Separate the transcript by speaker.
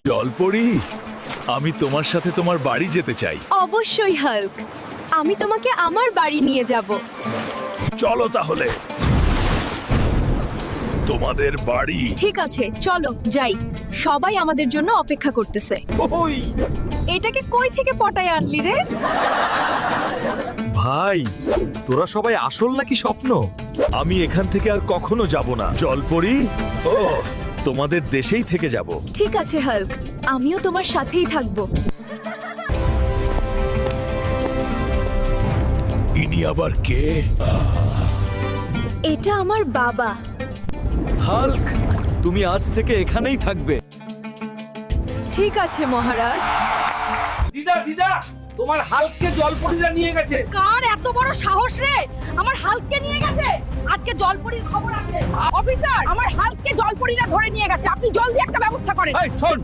Speaker 1: জলপরি, আমি তোমার সাথে তোমার বাড়ি যেতে চাই।
Speaker 2: অবশ্যই হাল্ক, আমি তোমাকে আমার বাড়ি নিয়ে যাব।
Speaker 1: চলো তাহলে তোমাদের বাড়ি।
Speaker 2: ঠিক আছে, চলো যাই। সবাই আমাদের জন্য অপেক্ষা করতেছে।
Speaker 1: ওই
Speaker 2: এটাকে কই থেকে পটায় আনলি রে?
Speaker 1: ভাই, তোরা সবাই আসল নাকি স্বপ্ন? আমি এখান থেকে আর কখনো যাব না। জলপরি, ও তোমাদের দেশেই থেকে যাব।
Speaker 2: ঠিক আছে হাল্ক, আমিও তোমার সাথেই থাকব।
Speaker 1: ইনি আবার কে?
Speaker 2: এটা আমার বাবা।
Speaker 1: হাল্ক, তুমি আজ থেকে এখানেই থাকবে।
Speaker 2: ঠিক আছে মহারাজ।
Speaker 3: দিদা দিদা, তোমার হাল্ককে জলপরীরা নিয়ে গেছে।
Speaker 2: কার এত বড় সাহস রে আমার হাল্ককে নিয়ে গেছে? আজকে জলপরীর খবর আছে। অফিসার, আমার হাল্ককে জলপরীরা ধরে নিয়ে গেছে, আপনি জলদি একটা ব্যবস্থা করেন।
Speaker 3: এই শোন,